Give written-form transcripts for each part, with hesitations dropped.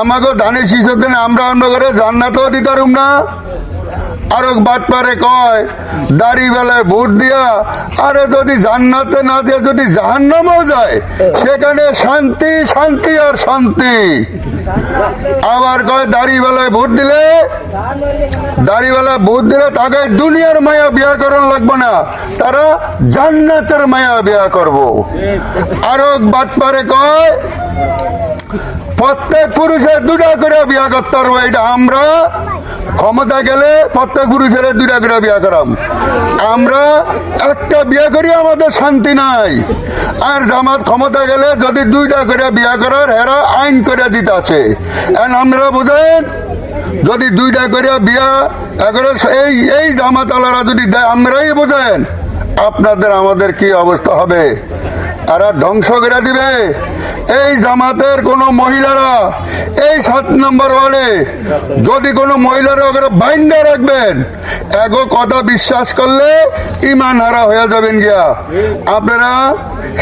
আমাকে ধানের শীষের আমরা অন্য করে জান্নাতও দিতারুম না। আরো বাটপারে কয় দাড়ি বেলায় ভোট দিয়া, আরে যদি জান্নাতে না দিয়ে যদি জাহান্নামেও যায় সেখানে শান্তি শান্তি আর শান্তি। আবার কয় দাড়ি বেলায় ভোট দিলে তাকে দুনিয়ার মায়া বিয়া করার লাগবে না, তারা জান্নাতের মায়া বিয়া করব। আরো বাটপারে কয় প্রত্যেক পুরুষের দুটা করে বিয়া করতে পারবো। এটা আমরা ক্ষমতা গেলে প্রত্যেক পুরুষের দুটা করে বিয়া করাম। আমরা একটা বিয়া করি আমাদের শান্তি নাই। আর জামাত ক্ষমতা গেলে যদি দুইটা করে বিয়া করার হেরা আইন করে দিতে আছে। আমরা বুঝেন যদি দুইটা করে বিয়া এই জামাত আলারা যদি দেয়, আমরাই বুঝেন আপনাদের আমাদের কি অবস্থা হবে। তারা ধ্বংস করে দিবে। এই জামাতের কোন মহিলারা এই 7 নম্বর ওয়ার্ডে যদি কোনো মহিলারা ওখানে বাইন্দা রাখবেন, এগো কথা বিশ্বাস করলে ইমান হারা হয়ে যাবেন গিয়া। আপনারা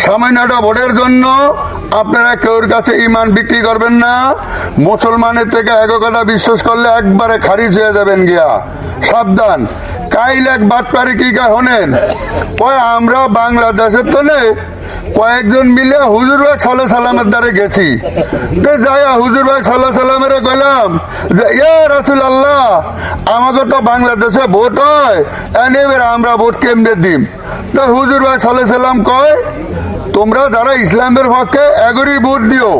সামান্যটা ভোটের জন্য আপনারা কেউর কাছে ইমান বিক্রি করবেন না। মুসলমানের থেকে এগো কথা বিশ্বাস করলে একবারে খারিজ হয়ে যাবেন গিয়া। সাবধান। কাইল এক বাটপারে কি কা হনেন কয় আমরা বাংলাদেশের তো নেই কয়েকজন মিলে হুজুরবাগ সাল্লাল্লাহু আলাইহি সাল্লামের দ্বারে গেছি। যাইয়া হুজুরবাগ সাল্লাল্লাহু আলাইহি সাল্লামের কইলাম যে ইয়া রাসূলুল্লাহ আমাকে তো বাংলাদেশে ভোট হয়, এবার আমরা ভোট কেমনে দিম? তো হুজুরবাগ সাল্লাল্লাহু আলাইহি সাল্লাম কয় তোমরা যারা ইসলামের পক্ষে এগরি ভোট দিও।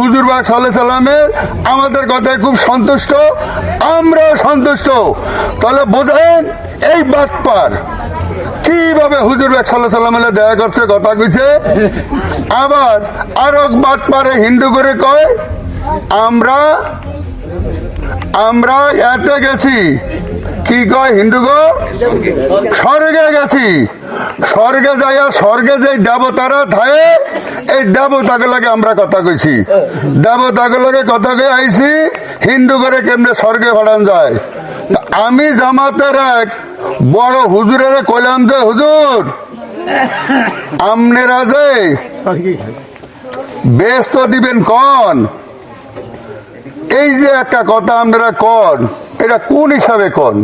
হুজুরবাগ সাল্লাল্লাহু আলাইহি সাল্লামের আমাদের কথায় খুব সন্তুষ্ট, আমরাও সন্তুষ্ট। তাহলে বোঝেন এই বাটপার কিভাবে হুজুরবাগ সাল্লাল্লাহু আলাইহি সাল্লামের দেখা করছে, কথা কইছে। আবার আরো বাটপারে হিন্দু করে কয় আমরা এতে গেছি, কি কয় হিন্দু গো স্বর্গে গেছি। স্বর্গে যাইয়া স্বর্গে যে দেবতারা থাকে এই দেবতাকে লাগে আমরা কথা কইছি। দেবতাকে লাগে কথা কয়ে আইছি হিন্দু করে কেমনে স্বর্গে ভাড়ান যায়। আমি জামাতের এক বড় হুজুরের কইলাম যে হুজুর আপনারা যে বেস্ত দিবেন কন, এই যে একটা কথা আপনারা কন এটা কোন হিসাবে কন?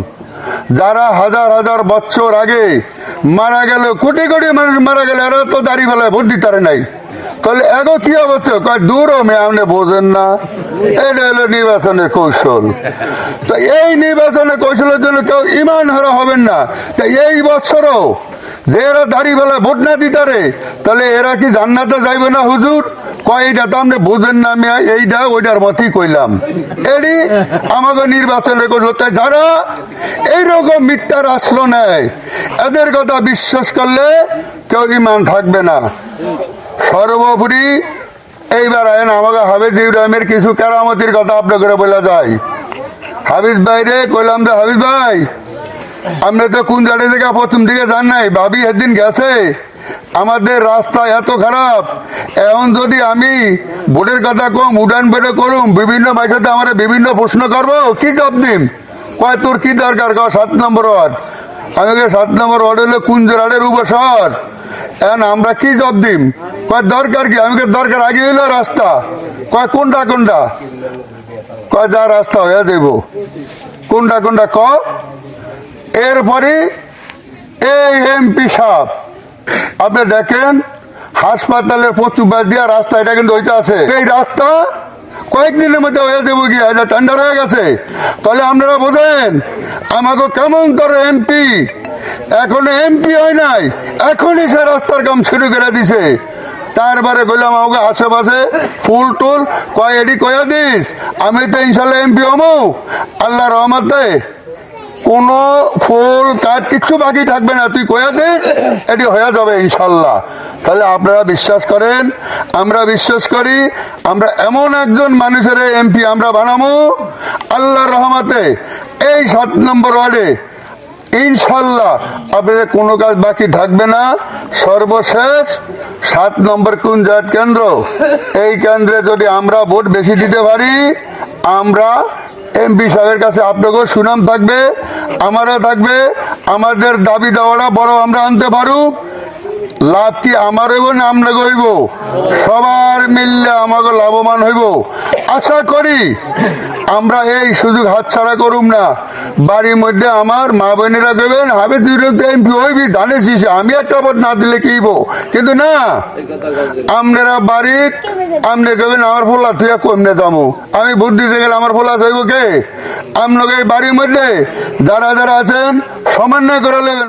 যারা হাজার হাজার বছর আগে মারা গেল, কোটি কোটি মানুষ মারা গেল, এরা তো দাড়ি বেলায় ভোট দিতে নাই। তাহলে এগো কি অবস্থা? কয় দূর আপনি বোঝেন না, এটা হলো নির্বাচনের কৌশল। তো এই নির্বাচনের কৌশলের জন্য কেউ ইমান হারা হবেন না। তো এই বছরও যে এরা দাড়ি বেলায় ভোট না দিতারে, তাহলে এরা কি জান্নাতে যাইবে না হুজুর? কয় এটা তো আপনি বোঝেন না, আমি এইটা ওইটার মতই কইলাম। এটি আমাকে নির্বাচনে করলো। তাই যারা এইরকম মিথ্যার আশ্রয় নেয় এদের কথা বিশ্বাস করলে কেউ ইমান থাকবে না। সর্বোপরি এইবার আইন আমাকে হাফিজ ইব্রাহিমের কিছু কেরামতির কথা আপনাকে বলা যায়। হাফিজ ভাই রে কইলাম যে হাফিজ ভাই আপনি তো কোন জায়গা থেকে প্রথম দিকে যান নাই, ভাবি একদিন গেছে আমাদের রাস্তা এত খারাপ। এখন যদি আমি ভোটের কথা কম উড়ান বেড়ে করুম, বিভিন্ন ভাষাতে আমার বিভিন্ন প্রশ্ন করবো, কি জবাব দিম? কয় তোর কি দরকার? 7 নম্বর ওয়ার্ড। আমি 7 নম্বর ওয়ার্ড হলো কুঞ্জরাড়ের উপশহর। এখন আমরা কি জবাব দিম? কয় দরকার কি? আমি দরকার আগে হইলো রাস্তা। কয় কোনটা কোনটা? কয় যা রাস্তা হয়ে দেব। কোনটা কোনটা ক? এরপরে এই এমপি সাহেব আপনি দেখেন হাসপাতালের প্রচুর বাস দিয়া রাস্তা, এটা কিন্তু হইতে আছে। এই রাস্তা কয়েকদিনের মধ্যে হয়ে যাবো গিয়া, এটা টেন্ডার হয়ে গেছে। তাহলে আপনারা বোঝেন আমাকে কেমন করে এমপি, এখনো এমপি হয় নাই, এখনই সে রাস্তার কাম শুরু করে দিছে। তারপরে কইলাম আমাকে আশেপাশে ফুল টুল কয় এডি কয়া দিস, আমি তো ইনশাল্লাহ এমপি হমু আল্লাহ রহমতে। কোন ফুল কাঠ কিচ্ছু বাকি থাকবে না, তুই কয়া দে এটি হয়ে যাবে ইনশাল্লাহ। তাহলে আপনারা বিশ্বাস করেন, আমরা বিশ্বাস করি, আমরা এমন একজন মানুষের এমপি আমরা বানাবো আল্লাহর রহমতে। এই 7 নম্বর ওয়ার্ডে ইনশাল্লাহ আপনাদের কোনো কাজ বাকি থাকবে না। সর্বশেষ 7 নম্বর কুঞ্জাট কেন্দ্র, এই কেন্দ্রে যদি আমরা ভোট বেশি দিতে পারি, আমরা এমপি সাহেবের কাছে আপনাকেও সুনাম থাকবে, আমারও থাকবে। আমাদের দাবি দেওয়াটা বড় আমরা আনতে পারুক। লাভ কি আমার হইব না আমরা হইব? সবার মিললে আমাকে লাভবান হইব। আশা করি আমরা এই সুযোগ হাতছাড়া করুম না। বাড়ির মধ্যে আমার মা বোনেরা কইবেন হবে তুই তো এমপি হইবি ধানে শীষে, আমি একটা ভোট না দিলে কি হইব? কিন্তু না, আপনারা বাড়ির আপনি কবেন আমার ফোলা তুই কমনে দামো, আমি ভোট দিতে গেলে আমার ফোলা চাইব কে? আপনাকে এই বাড়ির মধ্যে যারা যারা আছেন সমন্বয় করে নেবেন।